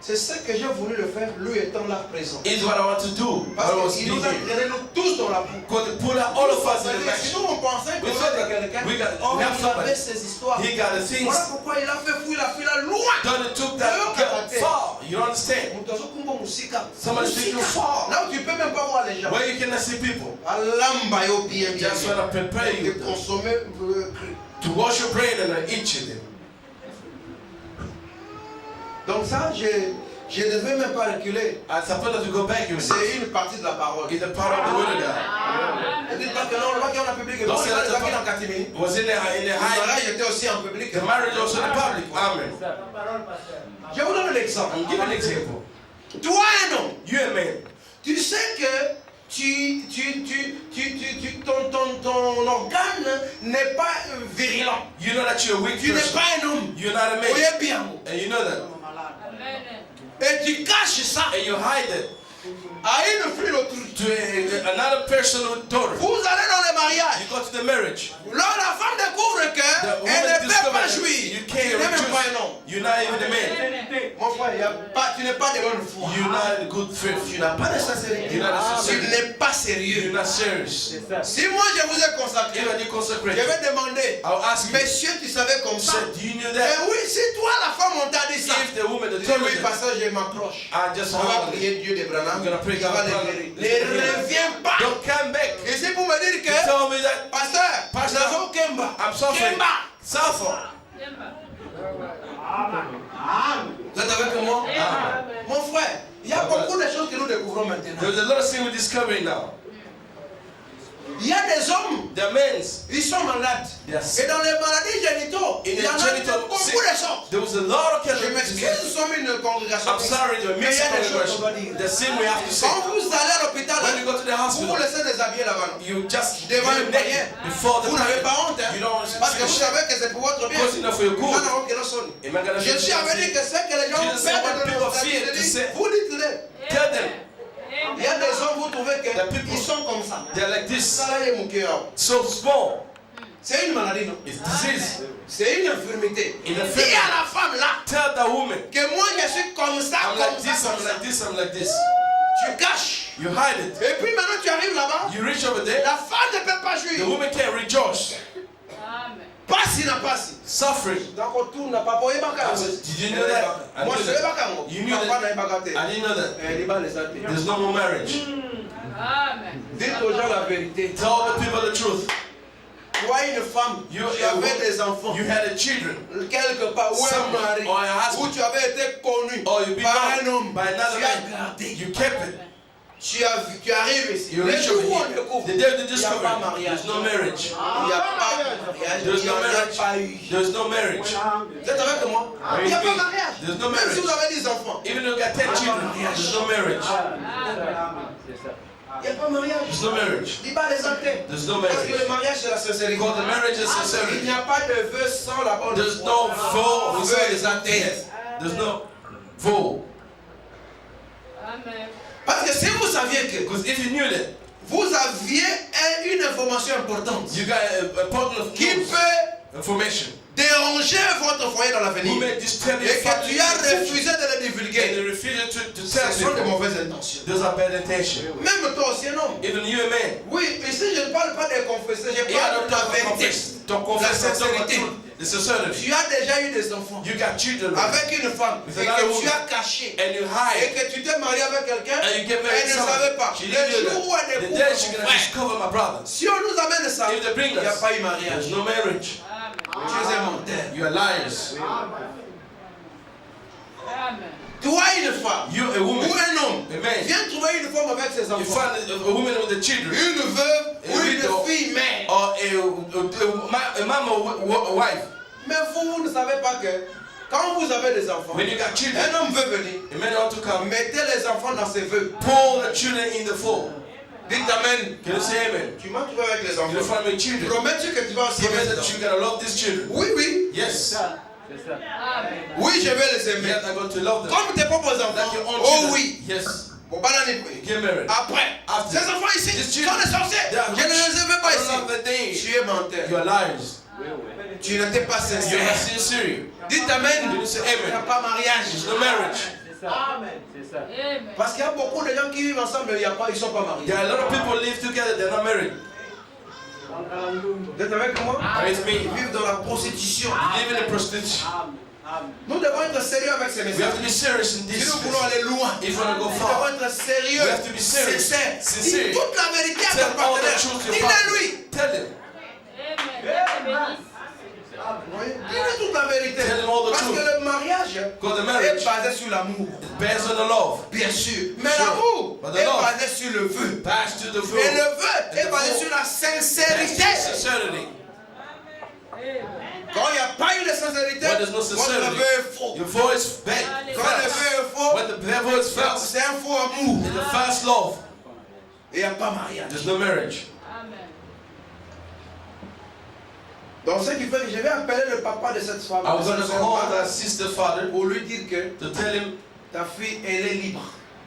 C'est ce que j'ai voulu le faire, lui étant là présent. It's what I want to do. Parce qu'il nous a traînés tous dans la boue. Pull out all of us in the match. Sinon on pensait que quelqu'un, we got il avait ses histoires. He got the things. Voilà pourquoi il a fait fouiller la fille là loin. Done took that far. You don't understand? Somebody speaking far. Là où tu peux même pas voir les gens. Where you cannot see people. Just want to prepare you to wash your brain and eat you. Donc ça, je ne devais même pas reculer. To go back, c'est une partie de la parole. It's a part of the word of God. Ne dites pas que non, le mariage en public. Non, c'est la famille en catimini. Was in the Le mariage était aussi en public. The marriage also in public. Amen. Je vous donne l'exemple. Give an example. Toi un homme. You a man. Tu sais que ton organe n'est pas virulent. You know that you're a weak Tu n'es person. pas un homme. You're not a man. Oui, bien. And you know that. Et tu caches ça. And you hide it. À une fille d'autrui. To another person's daughter. Vous allez dans le mariage. You go to the marriage. Là, la femme découvre qu'elle ne peut pas jouir. Tu n'es même pas un homme. You're not even a man. Mon frère, tu n'es pas de bonne foi. You're not a good faith. Tu n'as pas de sincérité. You're not a Tu n'es pas sérieux. You're not serious. Si moi je vous ai consacré, je vais demander, monsieur, tu savais comme ça. Mais oui, si toi la femme on t'a dit ça. Oui, parce que je m'approche. On va prier Dieu de Branham. Ne reviens pas. Don't come back. Et c'est pour me dire que, pasteur, Kemba. I'm suffering. Suffer. Vous êtes avec moi? Mon frère, il y a beaucoup de choses que nous découvrons maintenant. There's a lot of things we're discovering now. Il y a des hommes, ils sont malades. Yes. Et dans les maladies génitaux, il y en a beaucoup de sortes. There was a lot of Je m'excuse, nous sommes une congrégation. I'm sorry, the mixed congregation. The same we have to say. Quand vous allez à l'hôpital, when you go to the hospital, vous vous laissez déshabiller là-bas. You just devant un païen. Vous n'avez pas honte, hein? Parce que vous savez que c'est pour votre bien. Je suis avec dire que c'est que les gens perdent de l'autorité. Vous dites-le. Tell them. Il y a des hommes, vous trouvez qu'ils sont comme ça. They're like this. So small. C'est une maladie, non? It's disease. C'est une infirmité. Dis à la femme là, tell the woman, que moi je suis comme ça, I'm like this, I'm like this, I'm like this. Tu caches. You hide it. Et puis maintenant tu arrives là-bas. You reach over there. La femme ne peut pas jouir. The woman can't rejoice. Passi na passi. Suffering. Donc tout n'a pas payé baka. Did you know that? Moi je sais baka. You knew that. I didn't know that. There's no more marriage. Dites aux gens la vérité. Tell the people the truth. Toi une femme, tu avais des enfants. You had a children. Quelque part où un mari, où tu avais été connu par un homme. By another tu as man. gardé. You kept it. Tu arrives ici. You reach over here. The day they discover there's no marriage. Il n'y a pas de mariage. There's no marriage. There's no marriage. Vous êtes avec moi? Il n'y a pas de mariage. There's no Même marriage. si vous avez 10 enfants. Even though you got 10 children, there's no marriage. Il n'y a pas de mariage. There's no marriage. Dis pas les entrées. There's no Parce que le marriage. mariage c'est la sincérité. Because the marriage is Il sincerity. n'y a pas de vœux sans la bonne There's foi. no vow without les entrées. There's no vow. Parce que si vous saviez que Because if you knew that, vous aviez une information importante you got a part of qui peut information. déranger votre foyer dans l'avenir Who made this tell you et que tu as refusé de le and divulguer, they refuse to tell ce sont de people. mauvaises intentions. Those are bad intentions. Même toi aussi un homme. Even you a man. Oui, ici je ne parle pas de confesser, je You parle de la vérité. Don't confess La the sincérité. sincerity. Tu as déjà eu des enfants You got children avec une femme et que tu as caché and you et hide que tu t'es marié avec quelqu'un and you get et married elle to ne savait pas. She Le didn't jour know où elle that. The découvre day son she's gonna frère, discover my brother. si on nous amène ça, If they bring il n'y a us, pas eu mariage. there's no marriage. Tu es un menteur. You are liars. Toi une femme You a ou woman. un homme A man. viens trouver une femme avec ses You enfants. find a woman with the children. Une veuve ou A une widow. fille mère. Or a mama or wife. Mais vous ne savez pas que quand vous avez des enfants, When you got children, un homme veut venir. a man ought to come. Mettez les enfants dans ses vœux. Pull the children in the fold. Dites amen. Can you say amen? Tu m'as trouvé avec les You enfants. find me children. Promets-tu que tu vas aussi Promise aimer that ces you're enfants? gonna love these children. Oui, oui. Yes. Oui, je vais les aimer. Yes, I'm going to love them. Comme tes propres enfants. Like your own Oh children. oui. Yes. Bon, banane. Get married. Après, After. ces enfants ici These sont children, des sorciers. they are Je ne les aime pas I don't love ici. the thing. Tu es menteur. You are liars. Tu n'étais pas sincère. Dites Amen. Il n'y a pas mariage. No marriage. Parce qu'il y a beaucoup de gens qui vivent ensemble, mais ils ne sont pas mariés. There are a lot of people live together, they're not married. Vous êtes avec moi? With me. Ils vivent dans la prostitution. Living in prostitution. Nous devons être sérieux avec ces We have messages. to be serious in Si this. nous voulons aller loin, If we want to go nous far, devons être sérieux, we have to be serious. sincères. Sincere. Dis toute la vérité à Tell ton all the partenaire. truth to your Dis-le partner. lui. Tell him. Dis-lui toute la vérité. Tell him all the Parce truth. que le mariage Because the est marriage basé sur l'amour. based on the love. Bien sûr. Mais Sure. l'amour But the est love basé sur le vœu. Pass to the Et food. le vœu And est the basé food. sur la sincérité. Sincerity. Quand il n'y a pas eu de sincérité, When there's no quand le sincerity, vœu est faux. your voice back. Quand le vœu est faux, When the devil is false, c'est un faux amour. it's a false love. Et il n'y a pas mariage. There's no marriage. Donc ce qui fait que je vais appeler le papa de cette femme. I was going to call that sister father pour lui dire que to tell him ta fille, elle est libre.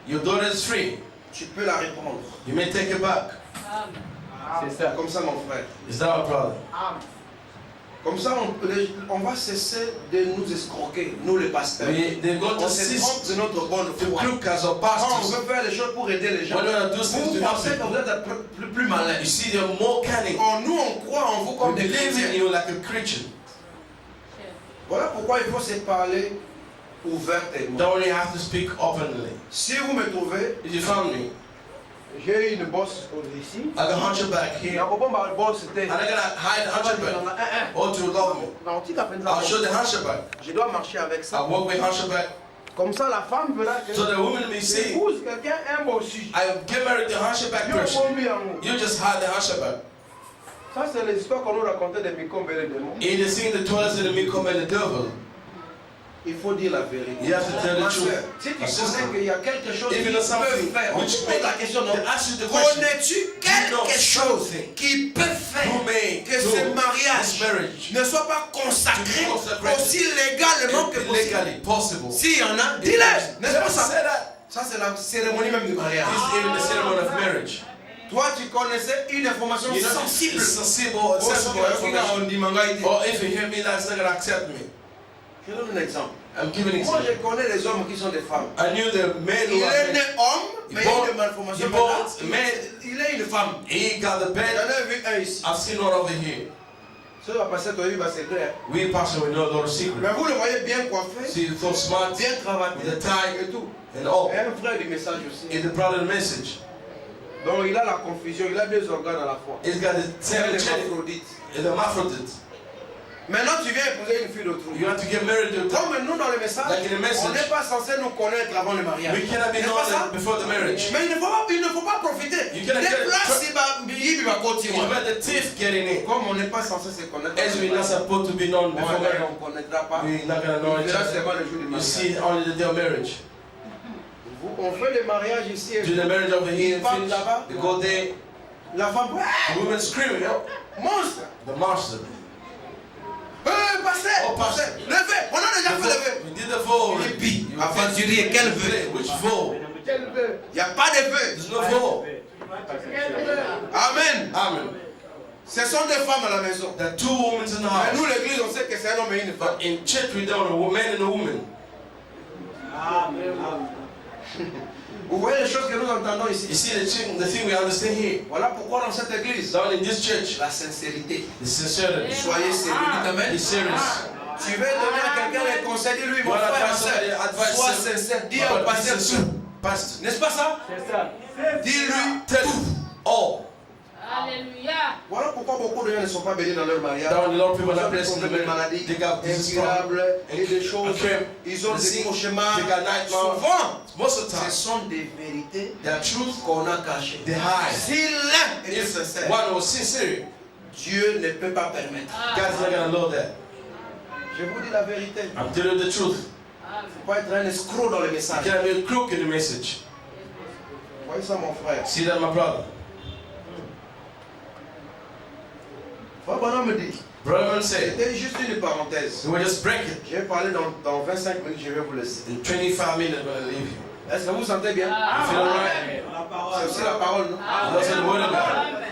your daughter is free. Tu peux la reprendre. You may take it back. C'est ça. Comme ça, mon frère. Is that our brother? Comme ça, on va cesser de nous escroquer, nous les pasteurs. They're going On to se cease trompe de notre bonne to foi. look as our Quand on pastors. veut faire les choses pour aider les gens, When we are doing things vous to help pensez que people, vous êtes plus malin. you see, they're more cunning. Nous, on croit en vous We comme des believe in chrétiens. you like a Christian. Voilà pourquoi il faut se parler ouvertement. Don't really have to speak openly. Si vous me trouvez, If you found me, j'ai une bosse ici. I can hunch your back here. And And I'm gonna hide the hunch your back. Or to love me. I'll show the hunch your back. Je dois marcher avec ça. I walk with hunch your back. Comme ça, la femme verra que So the woman may see j'épouse quelqu'un aime aussi. I get married to hunch your back person. You just hide the hunch your back. Ça, c'est l'histoire qu'on nous racontait de Micombe et des démons. In the scene, the toilets in the me come and the devil. Il faut dire la vérité. You have to tell the Ma truth. soeur, si tu sais qu'il y a quelque chose If qui you know peut something faire, on which te pose la question, non? they ask you the question, Connais-tu know quelque chose something qui peut faire who may que do ce this mariage marriage ne soit pas consacré to be consecrated aussi légalement que possible? legally possible? S'il y en a, dis-le. N'est-ce pas Just ça? say that. Ça, c'est la cérémonie même du mariage. This is even the ceremony of marriage. Toi, tu connaissais une information You know, sensible. it's sensible, Oh, sensible information. on dit, Mangaïti. Or if you hear me, that's not going to accept me. Je donne un exemple. I'm giving an Moi, example. je connais les hommes qui sont des femmes. I knew the man Il who est né had homme, mais il y a une malformation. he born man. Il est une femme. He got the J'en bed. ai vu un ici. I've seen one over here. Ça va passer toi, il va se clair. We pastor, we know a lot of secrets. Mais vous le voyez bien coiffé, See, so smart bien cravaté, with the tie et tout. and all. Et un frère du message aussi. It's the brother message. Donc il a la confusion, il a deux organes à la fois. It's got the Il seven est children. hermaphrodite. It's a hermaphrodite. Maintenant tu viens épouser une fille d'autrui. You have to get married to Comme nous dans le message, Like in the message. on n'est pas censé nous connaître avant le mariage. We cannot be N'est-ce pas ça? known before the marriage. Mais il ne faut pas profiter. You Des cannot get- places, il va continuer. You let the thief get in it. Comme on n'est pas censé se connaître. As we're not supposed to be known before marriage, on ne connaîtra pas. we're not going to know On each verra other. seulement le jour du You mariage. see only the day of marriage. On fait le mariage ici. Et Do the marriage over here and Femme finish. là-bas. They go there, la femme, the woman screaming, oh, monstre. the monster. Passez, Oh, passez. passez. Levez, on a déjà The fait vote. lever. We did the vote. Il est bi, You aventurier, quel vœu? Which vote? Quel vœu? Il n'y a pas de vœu. There's no vote. Amen. Amen. Ce sont des femmes à la maison. There are two women in the Mais house. nous, l'église, on sait que c'est un homme et une femme. But in church we don't know a man and a woman. Vous voyez les choses que nous entendons You ici. see the thing we understand here. Voilà pourquoi dans cette église, Down in this church, la sincérité. the sincerity. Soyez sérieux. Dites Amen. Be serious. Tu veux donner à quelqu'un les conseils, dis-lui, mon Voilà, frère, ma pasteur, soeur, advice, sois sir. sincère. Dis But au be pasteur sincere. tout. Pastor. N'est-ce pas ça? Dis-lui Tell tout. him all. Alléluia. Voilà pourquoi beaucoup de gens ne sont pas bénis dans leur mariage. Down a lot of people Ils are ont des blessed in the problèmes de marriage. maladies They got this problem. incurables et des choses. Okay. Ils ont The des sick, cauchemars. they got nightmares. Souvent, Most of the ce time, sont des vérités their truth, qu'on a cachées. they hide. Si l'un est If sincère, one was sincere, Dieu ne peut pas permettre. God's not going to allow that. Je vous dis la vérité. Il I'm telling you the truth. ne faut pas être un escroc dans le You message. cannot be a crook in the message. Voyez ça, mon frère. See that, my brother? Frère Branham me dit, Brother said, c'était juste une parenthèse. we will just break it. Je vais parler dans 25 minutes, je vais vous laisser. In 25 minutes, I'm going to leave you. Est-ce que vous vous sentez bien? You feel alright? C'est aussi la parole, non? That's the word of God.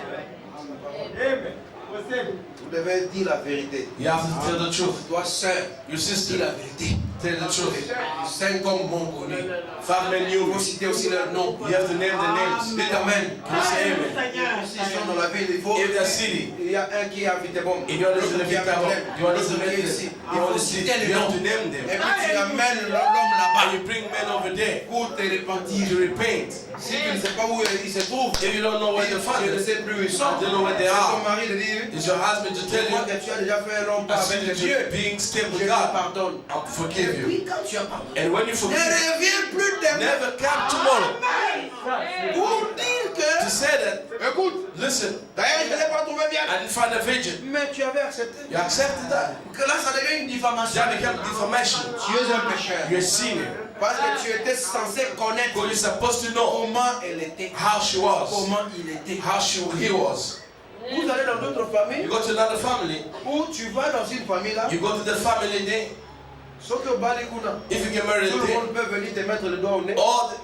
Vous devez dire la vérité. You have to tell the truth. Toi, sœur, Your sister, dis la vérité. tell the truth. 5 hommes bons connus. 5 men Il knew. faut citer aussi leur nom. You have to name the names. Dites Amen. You say amen. S'ils sont dans la ville, il faut. If the city, Il y a un qui est à Vitebom. if you want to listen to Qui est à Victor, Bethléem. you want to listen to L'autre qui est Victor, ici. you Il want faut to see, citer les you have noms. to name Et them. puis tu amènes l'homme là-bas And you bring men over there pour te repentir. to repent. Si tu ne sais pas où il se trouve, If you don't know where to find je ne them, sais plus où ils sont. I don't know where they C'est ton are. mari de dire, It's your husband to je tell vois you, que tu as déjà fait un long pas I avec see that Dieu. you're being stable Je with te God. pardonne. I'll forgive Et you. puis quand tu as pardonné, And when you ne forgive, reviens plus demain never come tomorrow pour dire to que, say that, écoute, listen, d'ailleurs je ne l'ai pas trouvé bien, I didn't find a virgin. mais tu avais accepté. You accepted that. Que là ça devient une diffamation. That became defamation. Tu es un pécheur. You're a sinner. Parce que tu étais censé connaître Because you're supposed to know comment elle était, how she was, comment il était. how he was. Vous allez dans d'autres You familles go to another family, ou tu vas dans une famille là, you go to the family there. sauf que Balikuna, If you get married tout le there, monde peut venir te mettre le doigt au nez.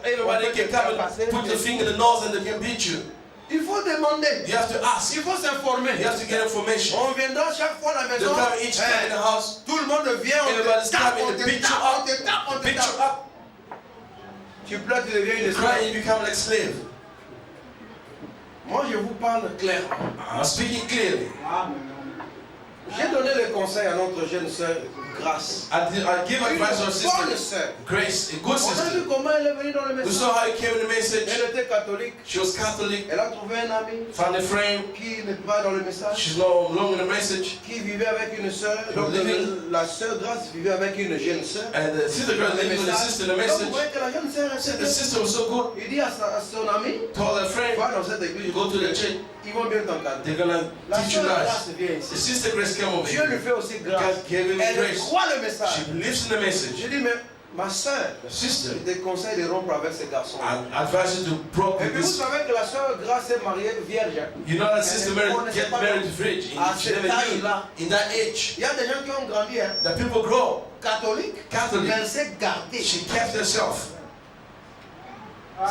everybody can come and put the finger in the nose and they can beat you. Il faut demander, You have to ask. il faut s'informer. You have to get information. On viendra chaque fois à la They maison. come each time in the house. Tout le monde vient, on Everybody's te tape, coming on to te beat you tape, up, on te tape, on te beat you tape. up. Tu pleures, tu deviens une You esclave. cry and you become like slave. Moi, je vous parle clairement. I'm speaking clearly. J'ai donné le conseil à notre jeune sœur, Grâce. I give Une advice to our bonne sister, sœur. Grace, a good On a vu sister. comment elle est venue dans le We message. saw how it came in the message. Elle était catholique. She was Catholic, Elle a trouvé un ami found a friend. qui n'est pas dans le message, She's no longer in the message. qui vivait avec une sœur. Donc living. la sœur Grâce vivait avec une jeune sœur. And the sister girl living with the sister in the Donc vous message. voyez que la jeune sœur Said the était. sister was so good. Il dit à son ami, Told her friend, va dans cette église, go to the church. ils vont bien t'encadrer. They're gonna La teach you sœur nice. Grâce vient The ici. sister Grace came over Dieu here. lui fait aussi grâce. God gave him Elle grace. croit le She message. believes in the message. J'ai dit, mais ma soeur, Sister, je te conseille de rompre avec ces garçons. I advise you to broke Et with puis vous this. savez que la soeur Grâce est mariée vierge. You know that sister married, get married virgin. À She cet never knew. âge-là. In that age, Il y a des gens qui ont grandi, hein, the people grow. catholiques, Catholic. mais elle s'est gardée. She kept herself.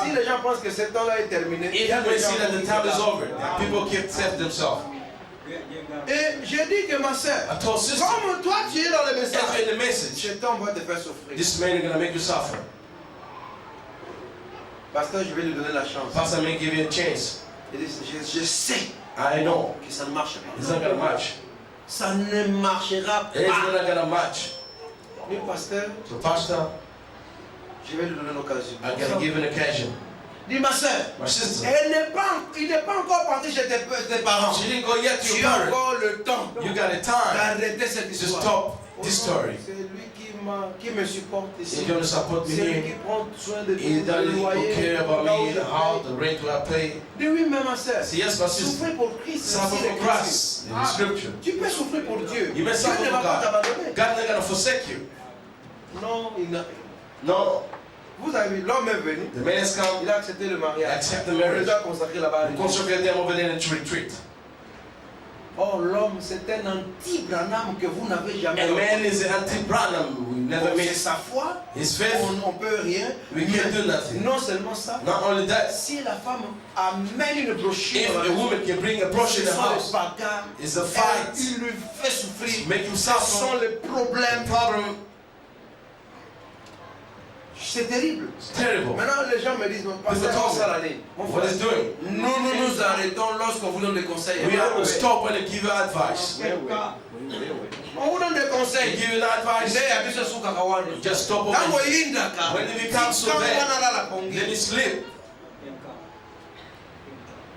Si les gens pensent que ce temps-là est terminé, il y a des Everybody gens see that qui the time is gardent. over. The people kept self themselves. Et j'ai dit que ma soeur, I told sister, comme toi tu es dans le enter message, in the message. cet homme va te faire souffrir. This man is gonna make you suffer. Pasteur, je vais lui donner la chance. Pastor may give you a chance. Il dit, je sais I know. que ça ne marche pas. It's not gonna match. Ça ne marchera It's pas. not gonna match. Mais pasteur, So pastor, je vais lui donner l'occasion. I'm gonna give an occasion. Dis ma soeur, My sister, il n'est pas encore parti chez tes parents. she didn't go yet to Tu your as parents. encore le temps You got a time d'arrêter cette to histoire. stop this story. C'est lui qui me supporte ici. He's gonna support me C'est lui qui here. prend soin de He tout doesn't le loyer. care about là où me, je the house, paye. the rent I pay. Dis oui, mais ma soeur. Say yes, my sister. Souffrir pour Christ, c'est Suffer aussi for l'Écriture. Christ in the scripture. Tu peux souffrir pour Dieu. You may Dieu suffer ne va for pas God. t'abandonner. God not gonna forsake you. Non, No. vous avez vu, l'homme est venu. The man has come. Il a accepté le mariage. Accept the On marriage. les a consacrés là-bas. Consecrate them over there to retreat. Oh, l'homme, c'est un anti-Branham que vous n'avez jamais A man rencontré. is an anti-Branham. We never C'est met sa foi. his faith. On peut rien. We can't do nothing. Non seulement ça. Not only that, Si la femme amène une brochure if dans la a maison, woman can bring a brochure in ce the sont les house, bagarres. it's a fight. Il lui fait souffrir. Make him Ce sont suffer. les problèmes. Problem. C'est terrible. It's terrible. Maintenant, les gens me disent, pasteur, on ça l'année. What is doing? Nous arrêtons lorsqu'on vous donne des conseils. We have to stop when they give you advice. On vous donne des They conseils. give you advice. Just stop over. When it becomes so bad, then you sleep.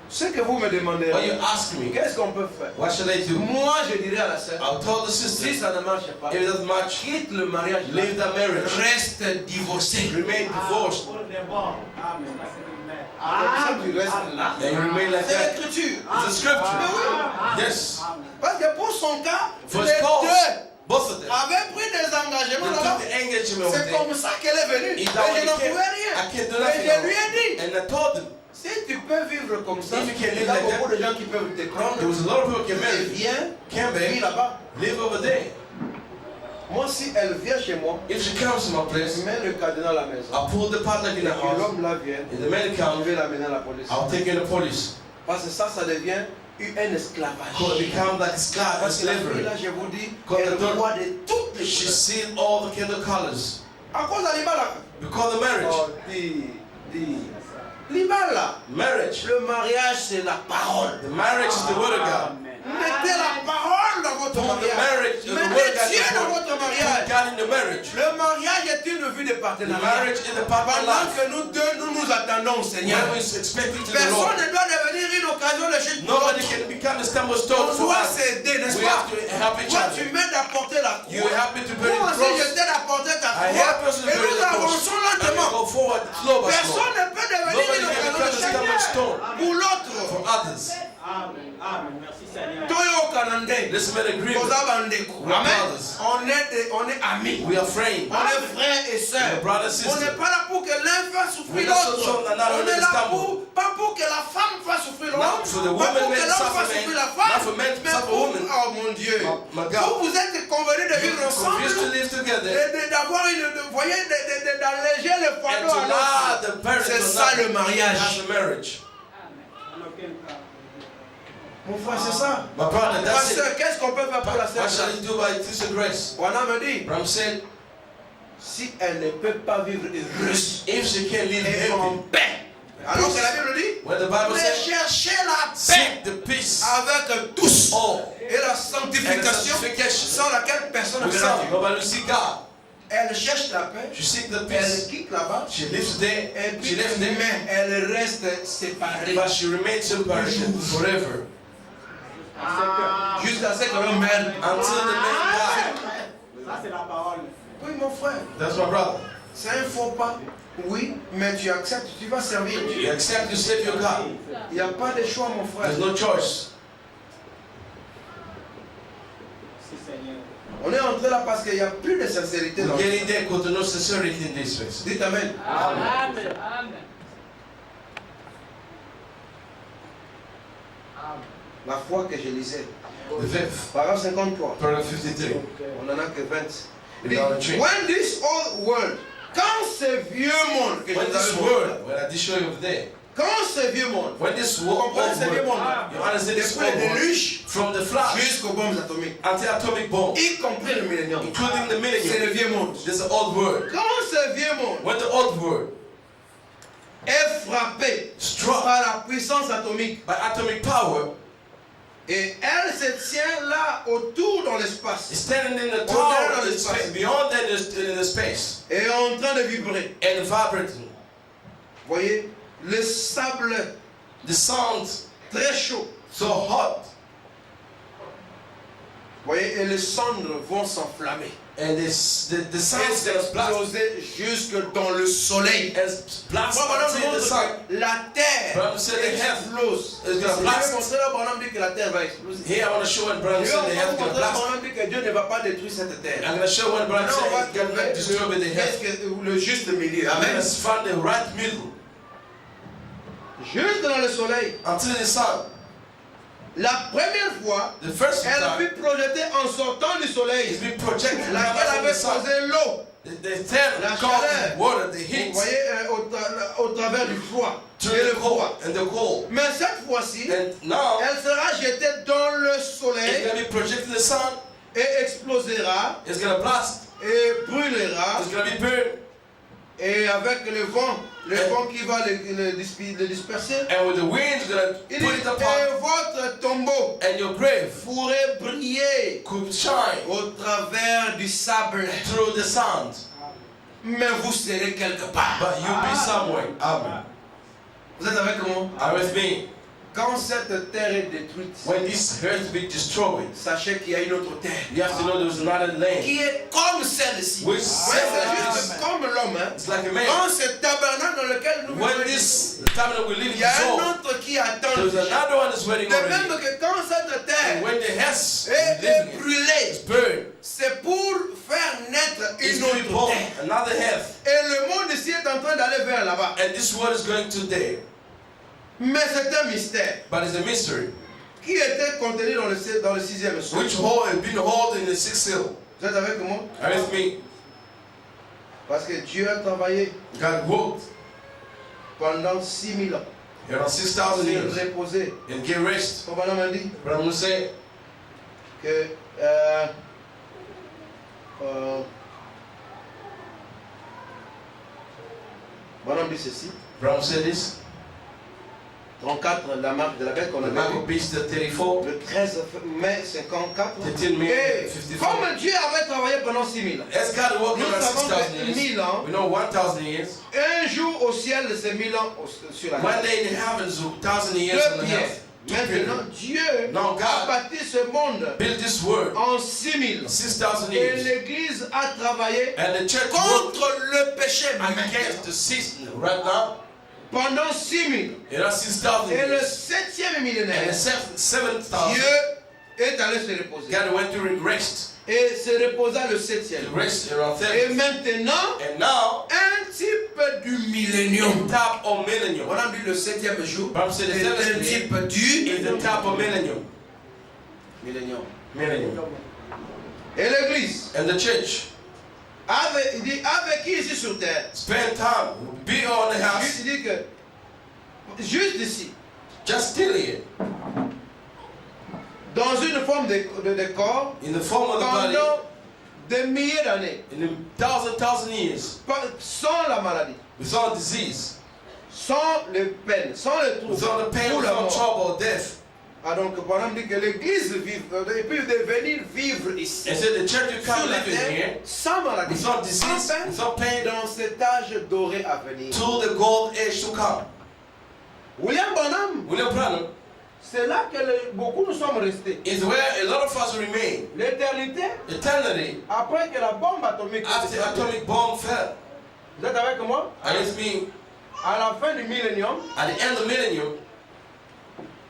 Ce que vous me demandez, What you ask me, qu'est-ce qu'on peut faire? what should I do? Moi, je dirais à la sœur, I'll tell the si sister, ça ne marche pas, if it doesn't match, quitte le mariage, leave the marriage. reste divorcé. Remain divorced. Comme ça, tu restes là. And you remain like C'est that. l'écriture. It's a scripture. Mais oui. Yes. Parce que pour son cas, For les his cause, deux both of them. avaient pris des engagements They là-bas. took the engagement with C'est them. comme ça qu'elle est venue. Et Is that je what n'en he pouvais can't- rien. I can't do Et nothing je lui ai about. dit, And I told them, si tu peux vivre comme ça, If you can il live y a like beaucoup that, de gens qui peuvent te prendre. there was a lot of people who came Et in, viens, came vis back, là-bas. live over there. Moi, si elle vient chez moi, If she comes to my place, je mets le cadenas à la maison. I'll pull the padlock in Et the house. l'homme là vient, If the man je comes, vais l'amener à la police. I'll take in the police. Parce que ça devient un esclavage. Could become like slavery. Parce que là, je vous dis, Quand elle elle voit de toutes les She's choses. seen all the kind of colors. À cause de l'ibala. Because of marriage. Oh, l'ibala. Marriage. Le mariage, c'est la parole. The marriage is the word of God. Mettez la parole dans votre Put the marriage, the word Mettez of Dieu dans God. votre Put mariage. God in the marriage. Le mariage est une vue de The partenariat. marriage is the part of Pendant life. que nous deux, nous attendons, Seigneur. When we expect it to the Personne Lord. ne doit devenir une occasion de chute pour Nobody l'autre. can become a stumble stone On for doit us. s'aider, n'est-ce We pas? have to help each Toi, tu other. m'aides à porter la You croix. help me to bury Moi the aussi, je cross. t'aide à porter ta I help us to croix. Et bury nous the cross. avançons And we lentement. go forward slow by slow. Personne ne peut devenir Nobody une can occasion become a de stumbling chute stone pour l'autre. for others. Amen. Amen. Merci Seigneur. Toyo Kanande. Let's make an agreement. Kozabandeko. We are Amen. brothers. On est amis. We are friends. On est frères et We sœurs. are brothers and On n'est sisters. pas là pour que l'un fasse souffrir We're not l'autre. so that On est là stumble. pas pour que la femme fasse souffrir l'homme. Not for the Pas woman pour que may l'homme suffer fasse man. souffrir la Not femme. for men to Mais suffer pour, women. oh mon Dieu. My God. Vous êtes convenus de vivre ensemble. We used to live together. Et d'avoir d'alléger le And fardeau to à allow l'autre. the parents C'est to ça not le mariage. have the marriage. En aucun cas. Mon frère, c'est ça. My brother, that's it. Pasteur, qu'est-ce qu'on peut faire pour la What shall sœur? he do by Sister Grace? On a me dit, Bram said, si elle ne peut pas vivre heureuse if she can't live et en happy, paix, alors que la Bible dit, when the Bible mais says, cherchez la paix seek the peace avec tous all et la and the sanctification sanctification. sans laquelle personne ne We verra saw, Dieu. nobody will see God. Elle cherche la paix, She seek the elle peace. quitte là-bas She lives there. et She puis lives there. mais elle reste séparée But she remains separated forever jusqu'à ce que l'homme meure. until the man dies. Ça c'est la parole. Oui, mon frère, That's my brother. c'est un faux pas. Oui, mais tu acceptes, tu vas servir You Dieu. accept to save your God. Il n'y a pas de choix, mon frère. There's no choice. Merci Seigneur. On est entré là parce qu'il n'y a plus de sincérité dans We're le getting there because there's no sincerity in this place. Dites Amen. Amen. Amen. La foi que je lisais. The fifth, Paragraphe 53. paragraph 53. On n'en a que 20. We are a tree. When this old world, quand ce vieux monde que je When vous this avais word, montré, when I did show you over there, quand ce vieux monde, when this vous word, comprenez ce vieux monde, you understand this depuis les word, déluges from the flash jusqu'aux bombes atomiques, until atomic bomb, y compris le millénium, including the c'est le millennium, vieux monde. there's an old word. Quand ce vieux monde When the old word est frappé struck par la puissance atomique by atomic power, et elle se tient là autour dans l'espace is standing in the Over tower there on in the space, space. beyond that in the space, et en train de vibrer. and vibrating. Voyez, le sable The sound très chaud. so hot, Voyez, et les cendres vont s'enflammer. and this, the Et sound is gonna blast s'exploser jusque dans le soleil. and blast Moi, Branham until the montre sun. que la terre Branham said the earth explose. is gonna Je blast. vais montrer là, Branham dit que la terre va exploser. Here I want to show when Branham Je said the vais earth montrer gonna là, blast. Branham dit que Dieu ne va pas détruire cette terre. I'm gonna show when Branham Maintenant, on va said he cannot destroy the trouver earth. qu'est-ce que le juste milieu. I'm Amen. gonna find the right middle Jusque dans le soleil. until the sun. La première fois, The first elle time fut projetée en sortant du is soleil, being projected laquelle from the avait sun. causé l'eau. The terror La caused chaleur. water, the Vous heat, voyez, au travers du froid through et le the cold froid. and the cold. Mais cette fois-ci, And now elle sera jetée dans le it's soleil gonna be projected in the sun. et explosera It's gonna blast. et brûlera. It's gonna be burned. Et avec le vent qui va le disperser, And with the wind, it's gonna il put dit, it apart. et votre tombeau And your grave pourrait briller could shine au travers du sable, through the sand. mais vous serez quelque part. But you'll be somewhere. Amen. Vous êtes avec moi? Are you with me? Quand cette terre est détruite, When this earth be destroyed, sachez qu'il y a une autre terre you have to know there's another land. qui est comme celle-ci. Which Ouais, c'est juste comme l'homme. Hein. It's like a man. Dans ce tabernacle dans lequel nous When vivons, this time that we live il in y a un soul, autre qui attend. there's déjà. another one that's waiting De même already. que quand cette terre And when the house est living in brûlée, is burned, c'est pour faire naître it's une going to be autre born terre. another heaven. Et le monde ici est en train d'aller vers là-bas. And this world is going to there. Mais c'est un mystère But it's a mystery. qui était contenu dans le sixième sceau. Which hole has been held in the sixth seal? Vous êtes avec moi? Are you with me? Parce que Dieu a travaillé God worked pendant 6000 ans Around 6,000 years. Reposer. And get rest. Comme on a dit. Branham said Que Branham dit ceci. Branham said this. 34, la marque de la bête qu'on The a mark vu. of beast 34. Le 13 mai 54. 13 May Et 54. comme Dieu avait travaillé pendant 6000 ans, As God worked nous around savons 6,000 que years. 1000 ans, We know 1,000 years. un jour au ciel, c'est 1000 ans sur la One terre. day in the heavens, 1,000 years on Deux the pierres. earth. Maintenant, Dieu Now God a bâti ce monde built this world en 6000 ans. 6,000 Et years. l'Église a travaillé And the church worked contre le péché against the system right now. pendant 6000 ans. It was 6,000 Et le years. 7e And millénaire, the 7,000, Dieu est allé se reposer. God went to rest. Et se reposa le 7e. To rest around Et 30. maintenant, And now, un type du millénium. top of millennium. On a dit le 7e jour. Branham said the C'est un seventh day type du is the top of millennium. millénium. Millennium. Et l'Église And the church il dit, avec qui ici sur terre? spend time, be on the house, Juste, il dit que, juste ici, just still here, dans une forme de corps, in the form of the body, pendant des milliers d'années, in a thousand years, sans la maladie, without disease, sans les peines, sans les troubles, without the pain, ou la without mort. trouble or death. Ah donc, Branham dit que l'Église peut venir vivre ici, And said the church you sur come la live in here, terre, sans maladie, without sans disease, peine, without pain, dans cet âge doré à venir. to the gold age to come. William Branham, William Branham c'est là que beaucoup nous sommes restés. is where a lot of us remain. L'éternité, Eternity, après que la bombe atomique after the atomic bomb fell, vous êtes avec moi? and it's been À la fin du millénium, at the end of millennium,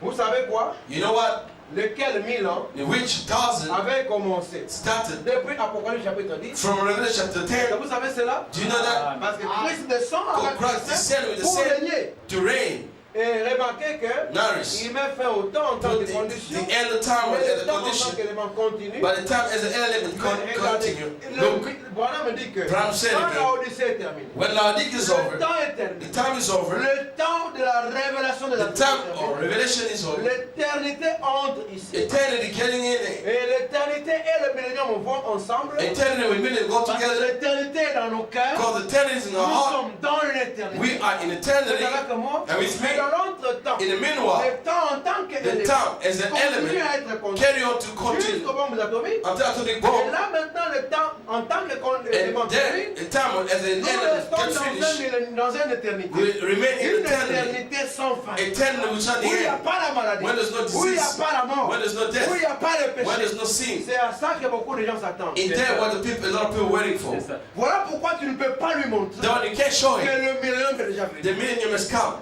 vous savez quoi? you know what? Lequel 1000 ans In which 1000 avait commencé started depuis Apocalypse chapitre 10. from Revelation chapter 10. Vous savez cela? Do you know that? Parce que Christ descend avec Christ descend with the pour same régner. to reign, Et remarquez que nourish. il met fin au temps en tant To que the condition. end of time Mais as le a temps en tant condition. qu'élément continue. By the time as the element Mais regardez, continue. Look, Branham me dit que Branham said quand again, la Odyssée est terminée, when Laodicea is le over, temps est the terminé. time is over, Le temps de la révélation de la the time Trinité. of revelation is over, L'éternité entre ici. eternity getting in there. Et l'éternité et le millénium vont ensemble. Eternity with millennium go Parce que together l'éternité est dans nos cœurs. because eternity is in Nous our heart. sommes dans l'éternité. We are in Vous eternity. êtes avec moi? And with me. Mais dans l'entretemps, In the meanwhile, le temps en tant the qu'élément time as an continue element à être continu. carry on to continue Jusqu'aux bombes atomiques. until atomic Et bomb. là maintenant, le temps en tant qu'élément And then, the time as an nous element restons gets finished, dans une éternité. we remain in Une eternity. éternité sans fin. Eternity without the Où il n'y a end. pas la maladie. When there's no Où il n'y a disease. pas la mort. When there's no death. Où il n'y a pas le When péché. there's no sin. C'est à ça que beaucoup de gens s'attendent. In there, what the people, a lot of people waiting for. Voilà pourquoi tu ne peux pas lui montrer Then you can't show que him. le millénium est déjà venu. The millennium has come.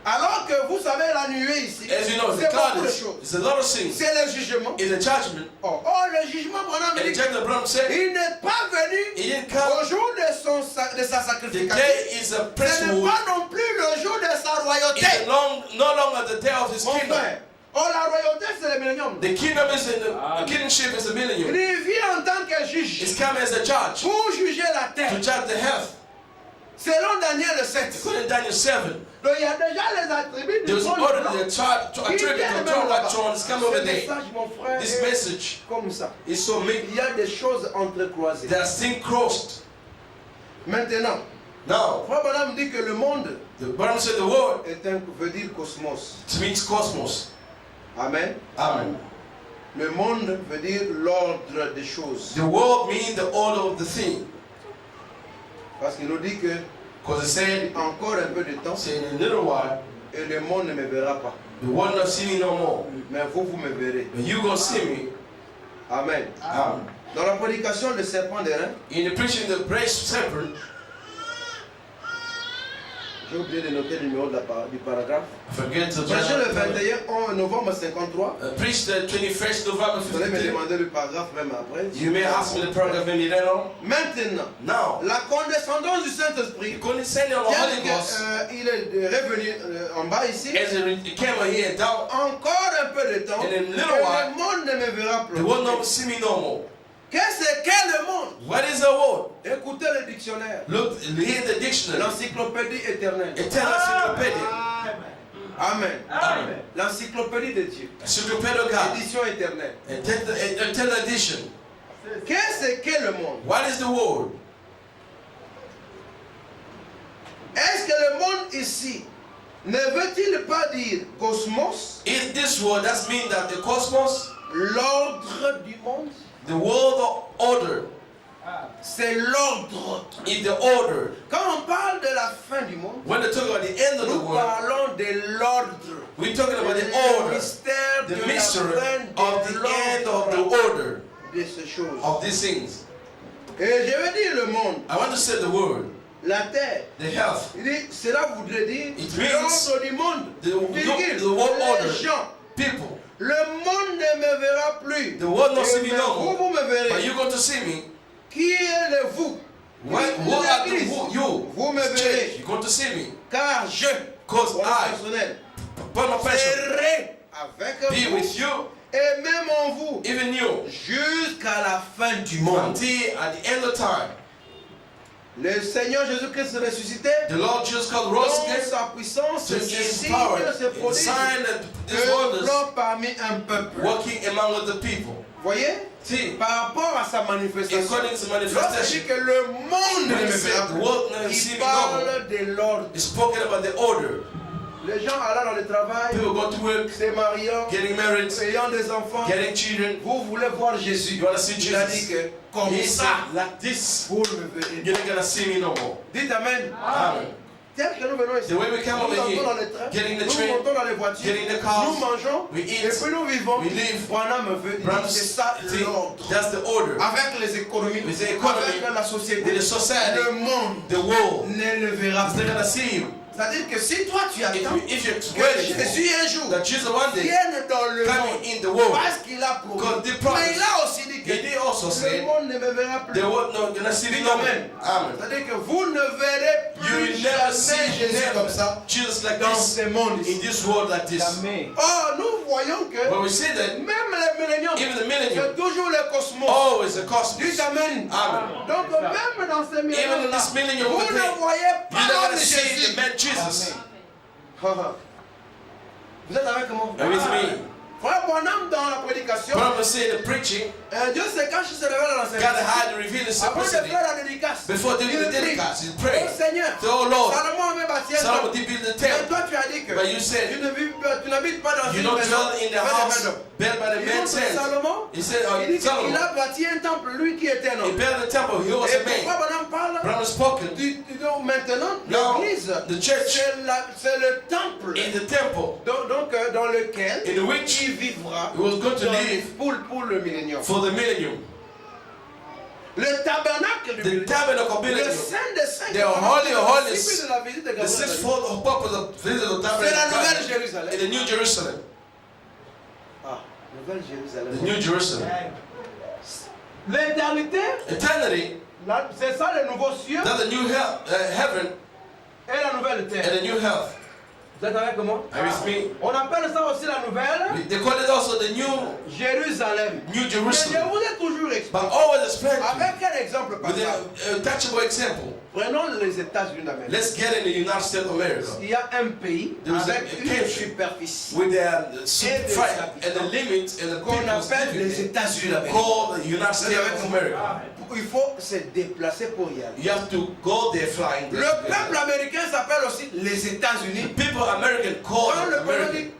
Alors que vous savez, la nuée ici, As you know, the c'est beaucoup cloud de is choses. it's a lot of things. C'est le jugement. It's a judgment. Oh, le jugement, Branham And dit, Jacob Branham said, il n'est pas venu he didn't au come. jour de sa The sacrification. day is a Ce n'est principle. pas non plus le jour de sa royauté. It's no longer the day of his Mon kingdom. frère, oh, la royauté, c'est le millénium. The kingdom is in the kingship is a Il millennium. vient en tant que juge It's come as a judge pour juger la to terre. judge the health. Selon Daniel 7. According to Daniel 7, Donc il y a déjà les attributs du there's trône already blanc. the attribute of throne like throne is come over Ce there. message, mon frère, This est message comme ça. is so big. Il y a des choses entrecroisées. They are still crossed. Maintenant, Now, Frère Branham dit que le monde the Bible said the word veut dire cosmos. means cosmos. Amen. Amen. Le monde veut dire l'ordre des choses. The world means the order of the thing. Parce qu'il nous dit que Because it said, encore un peu de temps in a little while, et le monde ne me verra pas. the world not see me no more. Mais vous me verrez. But you gonna see me. Amen. Amen. Dans la prédication de serpent d'airain, In the preaching the brace serpent, j'ai oublié de noter le numéro du paragraphe. forget to Prêché le just 21 novembre 53. preach the 21st November Vous allez me 53. demander le paragraphe même après. You may ask me the paragraph maybe later on. Maintenant, Now, la condescendance du Saint-Esprit, the condescending of the Holy Ghost, il est revenu en bas ici, as it came here down, encore un peu de temps, In a et little while, le monde ne me verra plus. the world not see me no more. Qu'est-ce qu'est le monde? What is the world? Écoutez le dictionnaire. Look, hear the dictionary. L'encyclopédie éternelle. Eternal encyclopedia. Amen. Amen. L'encyclopédie de Dieu. Encyclopedia of God. Édition éternelle. Eternal edition. Qu'est-ce qu'est le monde? What is the world? Est-ce que le monde ici ne veut-il pas dire cosmos? In this world, that means that the cosmos, L'ordre du monde? the world order, C'est l'ordre. is the order. Quand on parle de la fin du monde, When they talk about the end of the nous world, parlons de l'ordre. we're talking about the Le order, mystère the de la mystery fin of the end of the order de ces choses. of these things. Et je veux dire le monde, I want to say the word, la terre. the health, Il dit, cela voudrait dire It means l'ordre du monde. the world Les order. gens. People. Le monde ne me verra plus. The world not see me Mais no vous, more. vous me verrez. But you're going to see me. Qui est vous? What are L'Église. you? Vous me Church, verrez. you're going to see me. Car je, Because pour le I, personnel, by my passion, serai avec be vous with you, et même en vous even you, jusqu'à la fin du monde. until at the end of time. Le Seigneur Jésus-Christ ressuscité, The Lord Jesus Christ dans rose again sa puissance, to ces his signes, power, ces prodiges, sign and these wonders œuvrant parmi un peuple. working among the people. Voyez? See, Par rapport à sa manifestation, according to lorsqu'il dit manifestation, que le monde ne when me he verra said the world never plus, see il me no more, parle de l'ordre. he's spoken about the order. Les gens allant dans le travail, People go to work, se mariant, getting married, ayant des enfants, getting children. vous voulez voir Jésus. You want to see Il a dit Jesus? que comme He ça, said, like this, vous ne me verrez you're pas. not going to see me no more. Dites Amen. Amen. Tel que nous venons ici, The way we come nous over montons here, dans les trains, getting the nous train, montons dans les voitures, getting the cars, nous mangeons, we et eat, puis nous vivons. we live. Branham veut dire Branham, c'est ça see, l'ordre. that's the order. Avec les économies, With the economy, avec la société, with the society, le monde the world, ne le verra it's pas. not going to see you. C'est-à-dire que si toi tu attends If you're que waiting Jésus un jour that Jesus one day vienne dans le monde, coming in the world, parce qu'il a promis, because they promised, mais il a aussi dit que he did also le say, monde ne me verra plus. the world not going to see me no more. Amen. Amen. C'est-à-dire que vous ne verrez You plus will never see jamais Jésus comme ça Jesus like dans this, ce monde in ici. this world like this. Amen. Or, nous voyons que When we say that, même les milléniums, even the millennium, c'est toujours le cosmos. always the cosmos. Dites Amen. Amen. Donc même dans ces Even in milléniums-là, this millennium vous of the day, ne voyez you're pas not l'homme going de to see Jésus. the man Jesus. Vous êtes avec moi? Are you with me? Frère Bonhomme dans la prédication, But I'm going to say the preaching, Dieu se cache, il se révèle dans la God simplicité. had to reveal the Avant de simplicity. faire la dédicace, Before doing il the prie. dédicace, he prayed. Oh Seigneur, Say, oh Lord, Salomon avait bâti un Solomon temple. did build the Mais temple. toi tu as dit que But you said, tu n'habites pas dans you une don't maison dwell in the faite de house maison. built by the Il man's dit que hands. Salomon, He said, il dit qu'il Solomon, a bâti un temple, lui qui était un he homme. built the temple, he was Et a man. pourquoi Bonhomme parle? Brown spoken. Donc maintenant, Now, l'église, the church c'est le temple in the temple donc, dans lequel in which il vivra he was going to live pour le millénium. for the millennium. Le tabernacle du The millénium. tabernacle of Le millennium. Saint des Saints. The Holy of Holies. De la visite de The Gabriel. sixfold purpose of visit of C'est la tabernacle nouvelle in Jérusalem. the New Jerusalem. Ah, nouvelle Jérusalem. The New Jerusalem. L'éternité, Eternity, c'est ça le nouveau cieux that's the new heaven et la nouvelle terre. and the new health. Vous êtes avec moi? Are you with me? On appelle ça aussi la nouvelle They call it also the New Jérusalem. New Mais je Jerusalem. vous ai toujours expliqué. But always explain to Avec un exemple you with passable. a touchable example. Prenons les États-Unis d'Amérique. Let's get in the United States of America Il y a un pays There is avec a une country superficie with the Et des fight and the habitants limits and the qu'on people's appelle les living États-Unis d'Amérique. called the United States of America. Il faut se déplacer pour y aller. You have to go there flying. Le peuple américain s'appelle aussi les États-Unis. People American call Quand it le peuple American. dit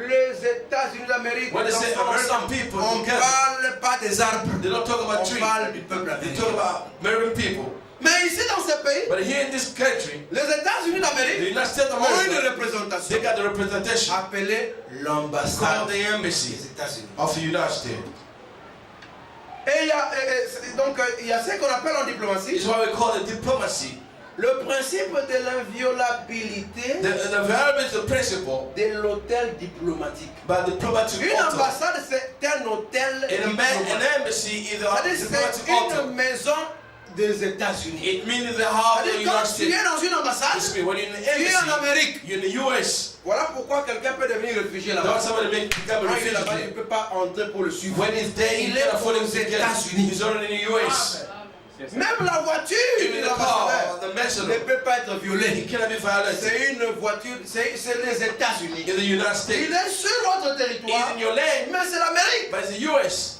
les États-Unis d'Amérique, When they say dans son American ensemble, people on ne together, parle pas des arbres, they don't talk about on trees. parle du peuple They américain. talk about American people. Mais ici dans ce pays, But here in this country, les États-Unis the d'Amérique United States of ont une America, représentation they got the representation appelée called l'ambassade the embassy des États-Unis. of the United States. Et il y a ce qu'on appelle en diplomatie It's what we call it diplomacy. le principe de l'inviolabilité The variable is the principle, de l'hôtel diplomatique. but diplomatic Une altar. ambassade, c'est un hôtel An diplomatique. embassy is a C'est-à-dire diplomatic c'est une altar. maison des États-Unis. It means the heart of the C'est-à-dire United quand tu States. es dans une ambassade, Excuse me, when you're in the tu es en embassy, Amérique. you're in the US. Voilà pourquoi quelqu'un peut devenir réfugié là-bas. Quand il est là-bas, il ne peut pas entrer pour le suivre. When he's there, Il est aux États-Unis. He's already in the US. Même la voiture Even the car, the ne messenger, peut pas être violée. he cannot be violated. C'est une voiture, c'est les États-Unis. In the United States, Il est sur votre he's territoire, in your land, mais c'est l'Amérique. but it's the US.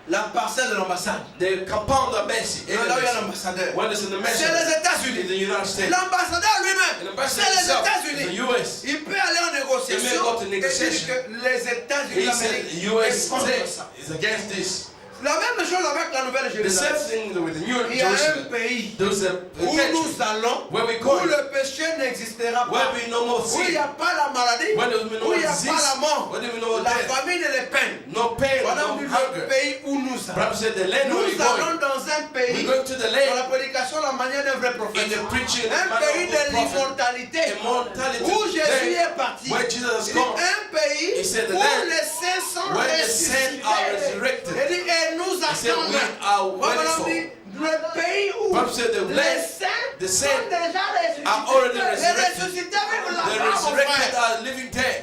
La parcelle de l'ambassade. The compound embassy, Là où il y a l'ambassadeur. when it's in the C'est messenger, les in États-Unis. the United States, L'ambassadeur and lui-même, the ambassador c'est les himself, the États-Unis. US. Il peut aller en négociation He may go to et negotiation. dire que les États-Unis He said d'Amérique the US est contre ça. is against this. La même chose avec la Nouvelle The same Jérusalem. thing with the New Il y a un Jerusalem. pays There's a où country nous allons, where we où go, le péché n'existera where pas, we no more où il sin, n'y a pas la maladie, where there will be no où il n'y a disease, pas la mort, where there will be no la death, famine et les peines. no pain, Voilà no le hunger. pays où nous allons. Bible said the land where Nous we're going. allons dans un We're pays, going to the dans la land prédication, la manière d'un vrai in prophète, the preaching un manner pays of de a prophet. l'immortalité, Immortality. où Jésus Land est parti. where Jesus has Il dit, gone. un pays He said the où land les saints sont where the saints are ressuscités. resurrected. Il dit, et nous He said we attendons. are Voilà, waiting on for. dit, le pays où Bible said the les land, saints the sont saints déjà ressuscités. are already Les resurrected. ressuscités avec la The mort, mon resurrected frère. are living there.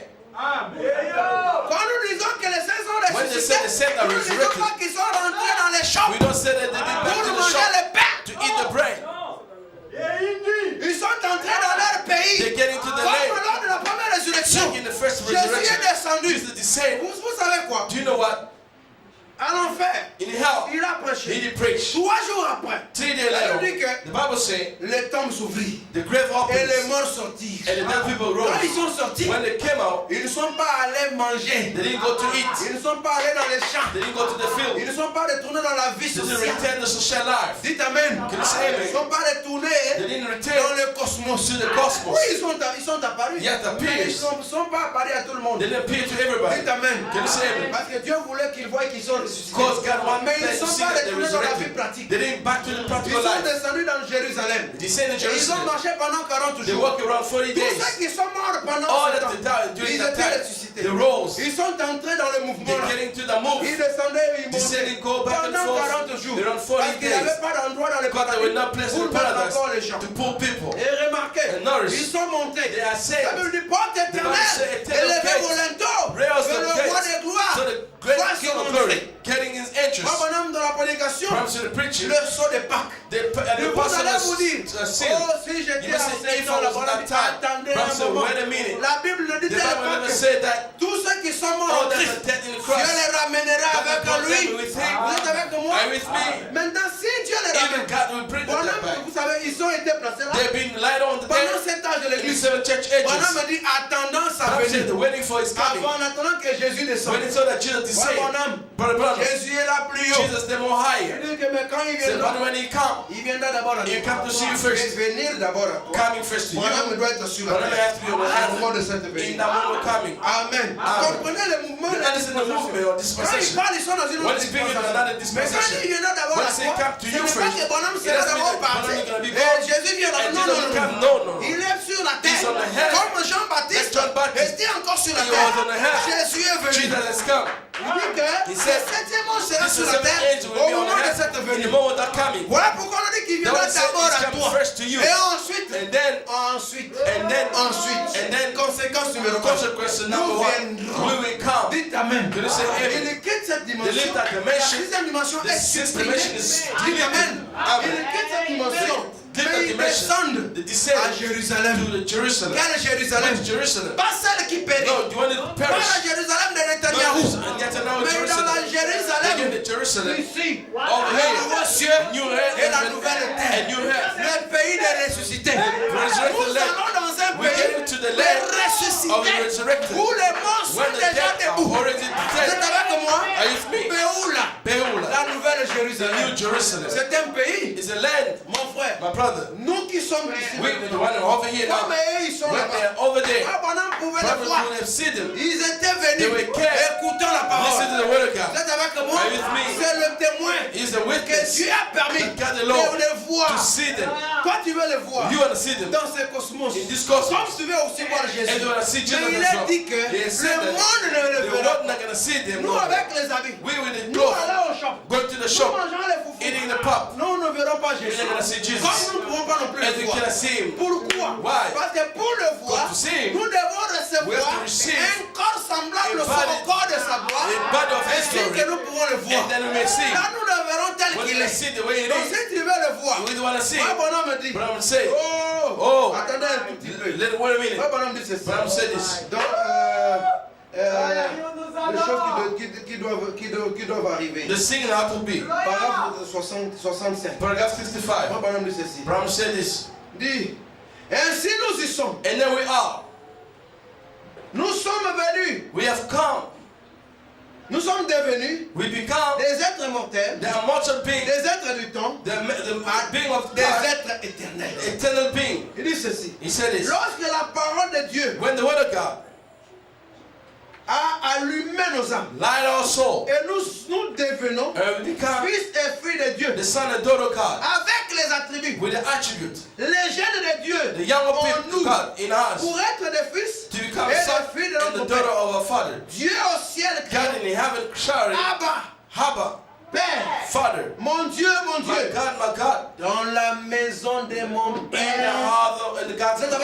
Quand nous disons que les saints sont When they ressuscités, say the saints are nous ne disons resurrected, pas qu'ils sont rentrés dans les champs We don't say that they did back pour to the manger shop le pain. to eat the bread. Ils sont entrés dans leur pays. They get into the Comme land. lors de la première résurrection. Like in the first Jésus resurrection, est descendu. Jesus is saying, Vous savez quoi? do you know what? À l'enfer, In hell, il a he prêché. did preach. 3 jours après, 3 days la Bible dit later, que the Bible says les tombes s'ouvrirent the grave et les opens morts sortirent. and the dead people Quand ils rose. sont sortis, When they came out, ils ne sont pas allés manger. they didn't go to eat. Ils ne sont pas allés dans les champs. They didn't go to the Ils field. ne sont pas retournés dans la vie They didn't sociale. return to social life. Dites Amen. Can you say Ils amen? ne sont pas retournés They didn't dans return le cosmos. to the cosmos. Oui, ils sont apparus. Yes, Mais appears. ils ne sont pas apparus à tout le monde. They didn't appear to everybody. Dites Amen. Can you say amen? Parce que Dieu voulait qu'ils voient qu'ils sont ressuscités. Because God wanted Mais ils ne them to sont see pas that they retournés dans la vie resurrected. pratique. They didn't back to the Ils practical sont life. descendus dans Jérusalem. They said in Et ils ont Jerusalem, marché pendant 40 they jours. walked around 40 Tous days. ceux qui sont morts pendant All ce that temps, they died during ils that étaient time, ressuscités. they rose. Ils sont entrés dans le mouvement. They're là. getting to the move. Ils descendaient et ils They said montaient they go back and pendant forth. 40 jours. They're on Parce 40 qu'il n'y avait days. pas d'endroit dans le Because there were no place pour in mettre paradise encore les gens. to pull people. Et remarquez, And nourish. ils sont montés. They are La saved. Bible dit porte The Bible éternelle, says eternal élevez gates. vos linteaux, Rails que the le roi gates. des gloires So the great fasse King son of entrée. glory getting his entrance. Moi, mon homme, dans la prédication, Promise to the preaching. le saut de Pâques. The Et vous apostle allez vous dire, has sin. oh, si j'étais You must say, if enseignant, I la was parole that dit, time. attendez Promise un to moment. wait a minute. La Bible ne dit The Bible pas never que said that tous ceux qui sont morts all en that Christ, are dead in Dieu Christ, les ramènera God avec will lui. them with him. Vous êtes avec moi? Are you with me? Maintenant, si Dieu les Even ramène, God will bring them pendant back. que vous savez, ils ont été placés là. They've been light on the Pendant dead cet âge de in the l'église, 7 church Pendant ages. me dit attendant sa Bible said venue. the waiting for his coming. Avant, en attendant que Jésus descende. When he saw that Jesus is Moi, saved, mon âme, brother, brother, Jésus est là plus haut. Jesus the more higher. Il dit que mais quand il Said, viendra, but when he come, il viendra d'abord à he toi. come to see you Et first. venir d'abord à toi. Coming first to Mon âme you. doit être sur la But only terre. has to be on the Au moment earth. de cette In venue. that moment coming. Amen. Amen. Comprenez le mouvement de You la understand the movement dispensation. or Quand ils dispensation. parlent, ils sont dans une When autre he's speaking in dispensation. another Mais quand dispensation. il viendra d'abord When à he say toi, come to ce you n'est pas first, que bonhomme it sera doesn't d'abord mean that parti. bonhomme is gonna be Et gone. Jésus viendra. And Non, Jesus non, will non. come. No, no. Il est sur la He's terre. on the head. Comme Jean-Baptiste Like John Baptist. était encore sur la He was on the terre. head. Jésus est venu. Jesus has come. Il dit que He le said, septième ange sera This sur is la seven terre angels will au be on moment de the cette head in venue. the moment of coming. Voilà pourquoi on dit qu'il That viendra was said, d'abord he's à coming toi. first to you. Et ensuite, And then, conséquence numéro 4. consequence number Nous 1, viendrons. we will come. Dites Amen. Can you say Il amen? quitte cette They dimension. lift that La dimension. sixième dimension The est sixth supprimée. dimension is Dites Amen. Amen. Il quitte cette dimension. Give Mais that ils dimension. descendent They à descend Jérusalem. to the Jerusalem. Quelle Jérusalem? Which Jerusalem? Pas celle qui périt. No, you want it to Pas perish. la Jérusalem de No, Netanyahu. and yet now Mais dans Jerusalem. la Again, Jérusalem the Jerusalem. ici, Over le nouveau here. cieux New et heaven la nouvelle and terre. new heaven. Le pays des ressuscités. Nous resurrected land. allons dans un We pays get into the des land of the ressuscités resurrected. où les morts sont When the déjà dead are debout. already Vous dead. êtes avec moi? Are you with me? Béoula, Beulah, la nouvelle the Jérusalem. new Jerusalem, C'est un pays, is a land, mon frère. my brother. Nous qui sommes ici, We, the one over here now, comme eux, ils sont when là-bas. they're over there, Abraham pouvait le brothers voir. would have seen them. Ils étaient They venus were kept. écoutant la Listen parole. to the word of Vous God. êtes avec moi? Are you with me? C'est le témoin He's a que witness Dieu a permis that God de alone les voir. to see them. Toi, tu veux les voir You want to see them dans ce cosmos. in this Comme cosmos. tu veux aussi voir Jésus. And you want to see Jesus Mais il as a well. dit que He le said that monde ne le the verra world pas. not going to see them. Nous, No. avec les habits, We with the nous clothes, allons au shop. going to the Nous shop, mangeons les foufous. eating the pop. Nous ne verrons pas We're Jésus. not going to see Jesus. Comme nous ne pouvons pas non plus le we voir. cannot see him. Pourquoi? Why? Parce que pour le voir, To see him, nous devons we recevoir have to receive un corps semblable a body- au corps de sa gloire, a body of his ainsi glory. que nous pouvons le voir. And then we may see. Là, nous le verrons tel When qu'il we est. see the way it Donc, is, si tu veux le voir, we want to see. moi, bonhomme me dit, But I'm say, oh, attendez un tout petit peu. wait a minute. Moi, bonhomme dit ceci. But I'm say this. Donc, les choses qui doivent arriver. The thing have to be. Paragraphe 65. Paragraph Moi, 65. bonhomme dit ceci. But I'm say this. Dit, ainsi nous y sommes. And there we are. Nous sommes venus. We have come. Nous sommes devenus We become des êtres mortels, the immortal being, des êtres du temps, the being of des God, êtres éternels. eternal being. Il dit ceci. He said this. Lorsque la parole de Dieu When the word of God a allumé nos âmes light our soul, et nous devenons and we become fils et filles de Dieu the son and daughter of God avec les attributs, with the attribute, les jeunes de Dieu the young en people nous of God in us pour être des fils to become et son des filles de and the notre daughter Père. of our Father. Dieu au ciel God crie, in heaven shouting, Abba, Abba, Père, Father, mon Dieu, my God, dans la maison de mon in the Père, house of the house of my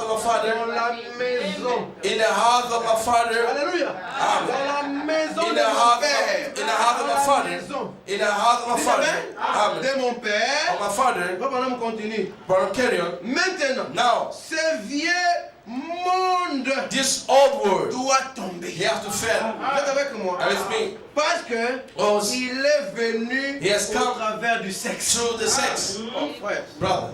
dans Father, la maison. in the house of my Father, Alléluia. Amen. Dans la maison in de the mon house Père. of, in the house of my Father, Maison. in the house of my Dites Father, amen. Amen. De mon Père. Of my Father, Papa, continue. brother, carry on. Maintenant, Now, ce vieux monde this old world, doit tomber. he has to fail. Vous êtes avec moi? With me, Parce que Because il est venu he has au come travers du sexe. through the sex. Oh, frère. Brother,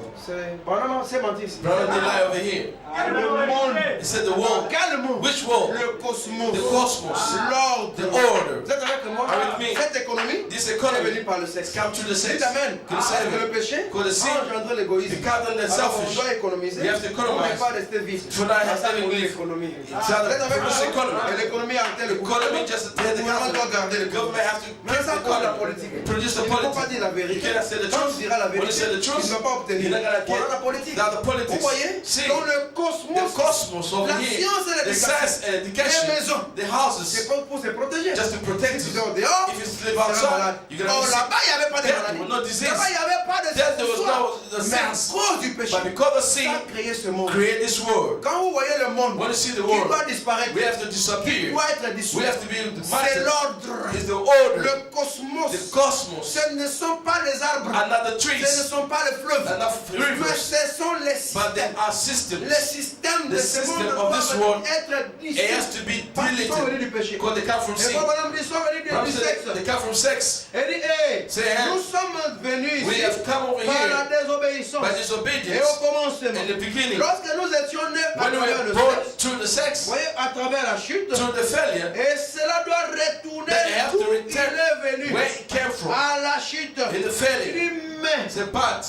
C'est menti ici. brother, they lie over here. Le monde. He said the world. Quel monde? Which world? Le cosmos. The cosmos. L'ordre. The order. Vous êtes avec moi? With me. Cette économie This est economy venue par le sexe. come through the sex. Dites amen. Can you Parce say que le amen? péché Because the sin a engendré l'égoïsme. because of the Alors on selfish. doit économiser. You have to On ne economize. peut pas rester vivre. To not have Ça, living c'est live. l'économie. It's Vous êtes avec produce moi? economy. Et l'économie a arrêté le The economy gouvernement. just Le gouvernement doit garder le the government has to Mais keep ça the cause la economy. politique. Produce Il the ne faut pas politics. dire la You vérité. cannot say the Quand truth. tu diras la When you vérité, say the tu truth, ne vas pas obtenir. you're not gonna get Voilà la politique. that the politics. Vous voyez? See, Dans le the cosmos, cosmos over la here, science et the science l'éducation, and education, les maisons, the c'est houses, pour se protéger. just to protect Si tu you. dors dehors, If you sleep tu seras outside, malade. you're gonna Oh, be sick. là-bas, il n'y avait pas de There maladie. was no disease. Là-bas, il n'y avait pas de There was soir. no the Mais à sense. cause du péché, But because of ça sin, a créé ce monde. create this world. Quand vous voyez le monde When you see the qui world, doit disparaître, we have to qui disappear. doit être dissous, We have to be the c'est master. l'ordre. It's the order. Le cosmos, The cosmos. ce ne sont pas les arbres, And not the ce ne trees. sont pas les fleuves, And not mais rivers. ce sont les But there systèmes. are systems. Les systèmes de The ce system monde of this doivent world, être It has dissous. to be Parce qu'ils sont venus deleted. du péché. Because they come from Et sin. quand madame dit, ils sont venus du sexe. They come from sex. Elle dit, hey, Say, hey, nous sommes venus we ici have come over par la here désobéissance. by Et disobedience au commencement, in the beginning. lorsque nous étions nés à When we travers were le born sexe, through the vous sex, voyez, à travers la chute, through the failure, et cela doit retourner they have d'où to il return est venu, where it came from. à la chute. In the Il failure, dit, mais the part.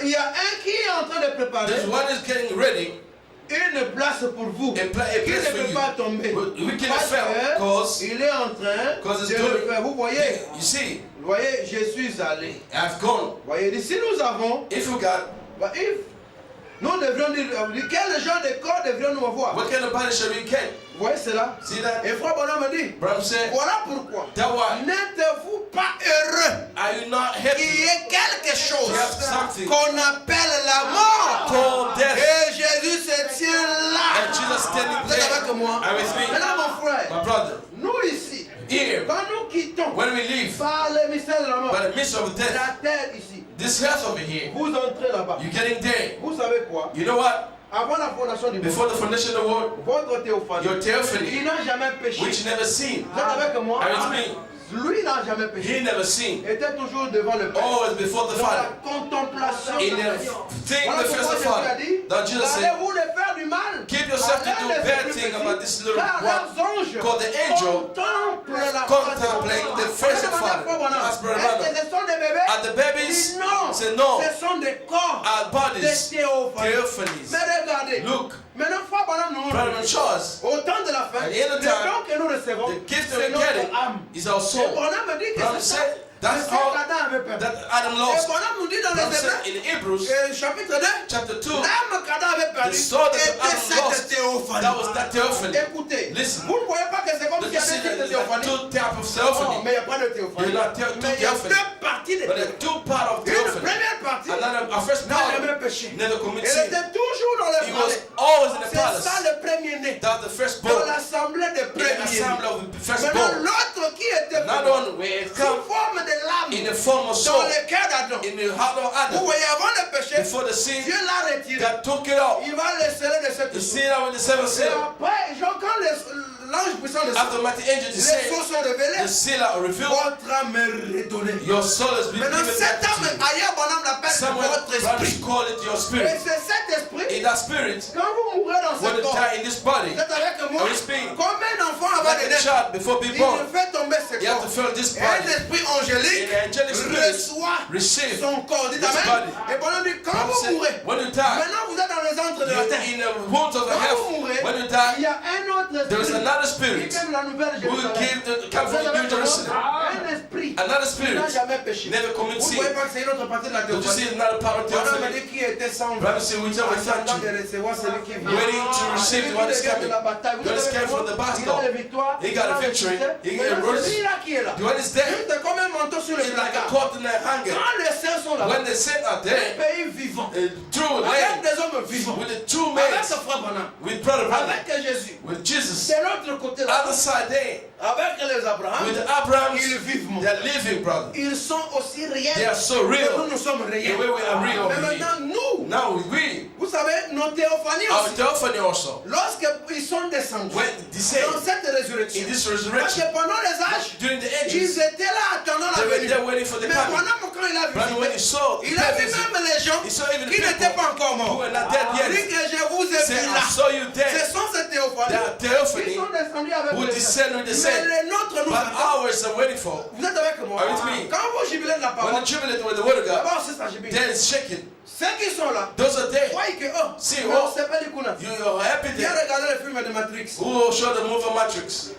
il y a un qui est en train de préparer This one is getting ready. une place pour vous, A qui place ne for peut you. pas tomber. We can Parce fail because qu'il est en train Because it's de le doing- faire. Vous voyez, you see, je suis allé. I've gone. Vous voyez, si nous avons, If you got, nous devrions dire, quel genre de corps devrions-nous avoir? what kind of body shall we get? Vous voyez cela? See that? Et frère Bonhomme me dit, Bram said, voilà pourquoi. that why N'êtes-vous pas heureux are you not qu'il happy? y ait quelque chose You have something qu'on appelle la mort? called death. Et Jésus se tient là. And Jesus standing Vous êtes avec there. moi? I'm with me. Maintenant mon frère, My brother, nous ici, here, quand nous quittons when we leave, par le mystère de la mort, by the midst of death, la terre ici, this house over here, vous entrez là-bas. you're getting there. Vous savez quoi? You know what? Avant la fondation du monde, Before the foundation of the world, votre théophanie, your il theophany, n'a jamais péché. which you never seen, Vous êtes avec moi? and it's me, Lui n'a jamais péché. he never seen, Était toujours devant le Père. always before the Dans la Father. contemplation. In de the Dieu. thing Voilà the pourquoi first of Jésus a Father, dit, that Jesus said, gardez-vous de faire du mal. keep yourself to à do l'un des bad plus thing petits, about this little car one. leurs anges Called the angel contemplent la contemplate the face of Father. As per Father. Est-ce que ce sont des bébés? Are the babies? Il dit non. Say no. Ce sont des corps Our de bodies, théophanie. theophanies. Mais regardez. Look, Maintenant, Frère Branham nous Brother montre. Charles, Au temps de la fin, At the end le of time, don que nous recevons, the gift that c'est we're getting notre âme. is our Et soul. Branham me dit que Brother c'est ça. said, that's C'est ça all qu'Adam avait perdu. that Adam Et lost. Branham nous dit dans les Brother Hébreux, said in Hebrews chapitre 2, chapter 2, l'âme qu'Adam avait perdue the soul that était Adam cette lost, théophanie. that was that theophany. Écoutez, Listen. vous ne voyez pas que c'est comme Don't s'il y you see avait that une there's like théophanie? two types of Non, theophany? mais il n'y a pas de théophanie. There's not two Mais il y a theophany. deux parties de But there are théophanie. two parts of Une theophany. première partie, Our first n'a father jamais péché. never committed Il sin. était toujours dans le He was palais. always in the C'est ça palace. le premier-né. That's the Dans firstborn. l'assemblée des In the premiers-nés. assembly of the Maintenant, firstborn. l'autre qui était Another one where it sous come forme de in l'âme the form of dans soul. le cœur d'Adam. In the heart of Vous Adam. voyez, avant le péché, Before the sin, Dieu l'a retiré. God took it off. Il va le sceller de cette You chose. see that with the seven Et seal. après, quand l'ange puissant de After the mighty angel les said, choses sont révélées, the seal are revealed. votre âme est redonnée. Your soul has been Maintenant, given cette back âme, to you. ailleurs, mon âme l'appelle Someone votre brothers esprit. call it your Et spirit. c'est cet esprit, In that spirit, quand vous mourrez dans when ce you corps, die in this body, vous êtes avec moi, Are you speaking? combien d'enfants avant de like a naître, child before being il born, fait tomber ce you have corps. to fill this Et un body. esprit angélique And the angelic spirit reçoit receive son corps. Dites this amen. body. Et pendant dit, quand Bible vous said, mourrez, when you die, maintenant vous êtes dans les antres de la terre. in the wounds of the Quand vous heaven, mourrez, when you il die, y a un autre there is esprit another qui spirit vient de la nouvelle who will Jérusalem. give the come Vous from êtes New avec moi? Jerusalem. Un esprit Another qui spirit n'a jamais péché. never commit Vous ne sin. voyez pas que c'est une autre partie de la Don't you see théophanie. another part of Madame m'a theophany? dit qui était sans Bible says, which are attendant de without recevoir celui qui vient. waiting to receive the one is Celui qui coming. vient de la bataille. Vous The one is savez coming from the comment? battle. Il a la victoire. He got a il a le victory. succès. He Maintenant, rose. celui-là qui est là. The one is there. Juste comme un manteau sur le It's like a placard. court in a hanger. Quand les saints sont là, When the saints are un there, pays vivant. true Avec land, des hommes vivants. with the two Avec men, ce frère Branham. with brother Branham, Avec Jésus. with Jesus, C'est l'autre côté là. other side there, Avec les Abraham. with the Abrahams, Ils vivent, mon. they're living, brother. Ils sont aussi They réels are so que real. nous sommes The réels. way we are real Mais over here. maintenant, nous, Now we, vous savez, nos théophanies our aussi, theophany also, lorsqu'ils sont descendus when they say dans cette résurrection, in this parce resurrection, que pendant les âges, during the ils ages, étaient là attendant they la were venue. there waiting for the Mais coming. pendant quand il a But when he visité, saw il a vu the même les gens he saw even the qui n'étaient people pas encore who morts. were not dead Il dit yet, que je vous ai say, vu I là. saw you Ce dead. sont ces théophanies They are qui theophany sont descendus avec who les descend with the Mais saint. les nôtres nous But attendent. ours are waiting for. Vous êtes avec moi? Are you with me? Quand vous jubilez de la When parole, the jubilant with the word of God, d'abord c'est ça jubile. then it's shaking. Ceux qui sont là, Those are there. voyez que oh, See, mais oh, on s'appelle les Kuna. You are happy Viens there. regarder le film de Matrix. Who will show the movie Matrix?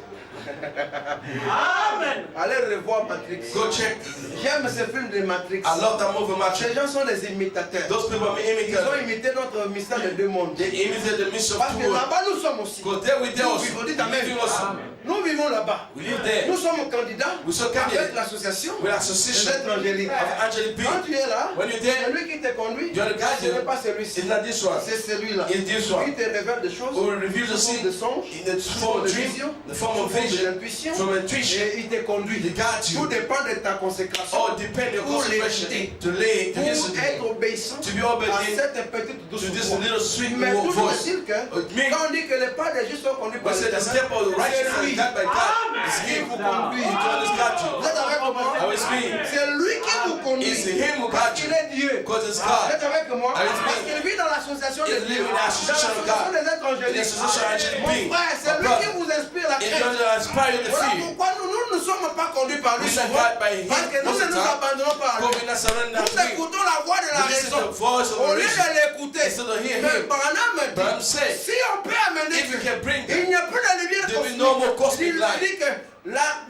Amen. Allez revoir Matrix. Go check. J'aime ce film de Matrix. I love that movie Ces Matrix. gens sont des imitateurs. Those people are Ils ont imitating. imité notre mystère de deux mondes. They imitate the midst of Parce que two worlds. là-bas nous sommes aussi. Because there we there Nous also. vivons, dites We amen. living also. Nous vivons là-bas. We live there. Nous sommes candidats We so avec candidate l'association with des association êtres angéliques. of angelic Quand being. tu es là, When you're there, celui qui te conduit, you're the guide. ce n'est pas celui-ci. It's not this one. C'est celui-là. It's this Il one. te révèle des choses Who will reveal the sous forme sin de songes, in the sous form forme of de dream, vision, the form sous of forme de vision, l'intuition. from intuition. Et il te conduit. He guides Tout you. dépend de ta consécration. All depend your Pour consecration l'écouter. to lay to Pour listen to être him. obéissant To be à obedient cette petite douce to this voix. little sweet Mais toujours voice. est-il que Me, quand on dit que les pas des justes sont conduits par we say the l'Éternel, step of the righteous c'est is lui guided by God. It's qui him vous conduit. who has got Vous you. êtes avec moi? How is me? C'est lui qui vous conduit. It's him who Parce got qu'il you. est Dieu. Because it's Vous God. êtes avec moi? Are you with me? Parce qu'il vit dans l'association He's des living in the association of l'association God. des êtres In the angéliques. association of angelic Mon being. frère, c'est My lui qui brother. vous inspire la It's crainte. going to inspire you to Voilà fear. pourquoi nous ne sommes pas conduits par lui We are souvent. guided by him Parce que nous most ne of the nous time. abandonnons pas à Because lui. we're not surrendering Nous to him. écoutons la voix de la We listen to raison. the voice of Au the lieu reason. de l'écouter, Instead of hearing mais him. Branham me But I'm dit, saying, si on peut amener if you can bring il that, n'y a plus de lumière there will be no more cosmic Il light. dit que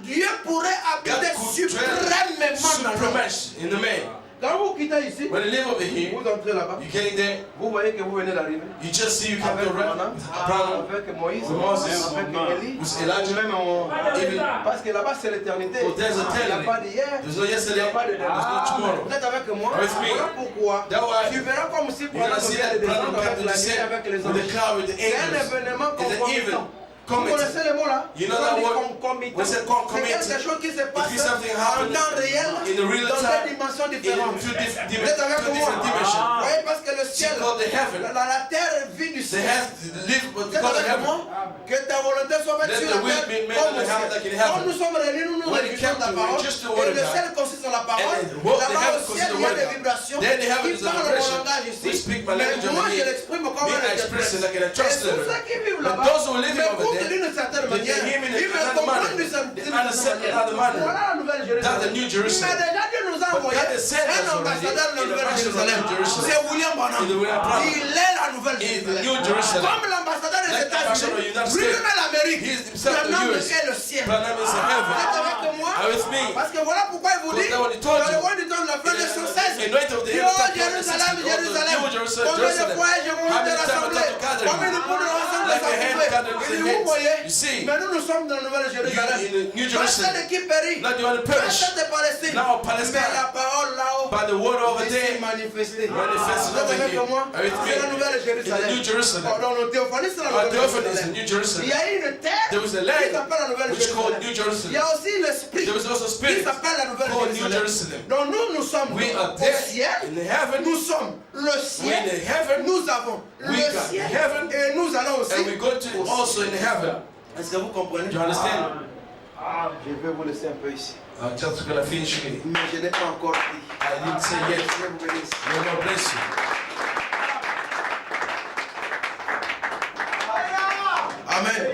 Dieu pourrait God habiter could suprêmement dwell dans l'homme. supremacy in the man. Quand vous quittez ici, When you live over here, vous entrez là-bas, you getting there, vous voyez que vous venez d'arriver. you just see you come Avec to right. Branham, Branham, avec Moïse, with Moses, avec Élie, with Elijah, même even parce que là-bas c'est l'éternité. Oh, there's Il n'y a eternity. pas d'hier, There's no il n'y yesterday, a pas de there's no tomorrow. Vous êtes avec moi? With me. Voilà pourquoi That why tu verras comme si you're going Branham to see vient de that Branham descendre come avec to la nuit, descend avec les with the anges. cloud, with the C'est un angels. événement It's an even concomitant. Vous connaissez committed. le mot là? You know that On dit word? concomitant. We say C'est concomitant. quelque chose qui se passe It is something en happening temps réel in the real dans time, des dimensions in différentes. two different Vous êtes avec moi? dimensions. Vous voyez, parce que le She ciel, called the heaven. la terre vit du They ciel. have to live Vous êtes because of avec moi? heaven. Que ta volonté soit faite Let sur the la will terre be made comme on au the heaven ciel. like in heaven. Quand nous sommes réunis, nous When it réjouissons de came la to parole. just the word Et le of ciel God. consiste en la parole. And then what the Là-bas heaven au ciel, consist il y of a the word des of God. vibrations Then the heaven qui is a parlent mon vibration. langage We ici. speak my Mais language moi, over je here. l'exprime comme Me, un I express it like in a Et tous translator. ceux qui vivent But là-bas those who live over m'écoutent there, d'une certaine they manière. hear me in Ils me another comprennent manner. d'une They certaine understand manière. another manner. Voilà la Nouvelle That's the Jérusalem. New Mais Jerusalem. déjà Dieu nous a But envoyé God has sent us un already ambassadeur de la in the Nouvelle ambassador of Jérusalem. New Jerusalem. C'est William Branham. In the William Branham. Il est la la nouvelle Jérusalem. Comme l'ambassadeur des États-Unis, lui-même l'Amérique. Branham est le ciel. Vous êtes avec moi? Parce que voilà pourquoi il vous dit, dans le roi du temps de la fin de son 16, Jérusalem, Jérusalem, combien de fois je monte de l'assemblée, combien de fois de l'assemblée, vous voyez, mais nous sommes dans la nouvelle Jérusalem. Pas celle qui périt, pas celle de Palestine, mais la parole là-haut est manifestée. Vous êtes avec moi? C'est la nouvelle Jérusalem. Dans le théophanie, c'est la nouvelle Jérusalem. Il y a une terre qui s'appelle la nouvelle Jérusalem. Il y a aussi l'esprit qui s'appelle la nouvelle Jérusalem. Donc nous sommes au ciel, nous sommes le ciel, nous avons le ciel et nous allons aussi au ciel. Est-ce que vous comprenez? Do you understand? Je vais vous laisser un peu ici. I'm just going to finish here. Mais je n'ai pas encore dit. I didn't say yet. May God bless you. Amen.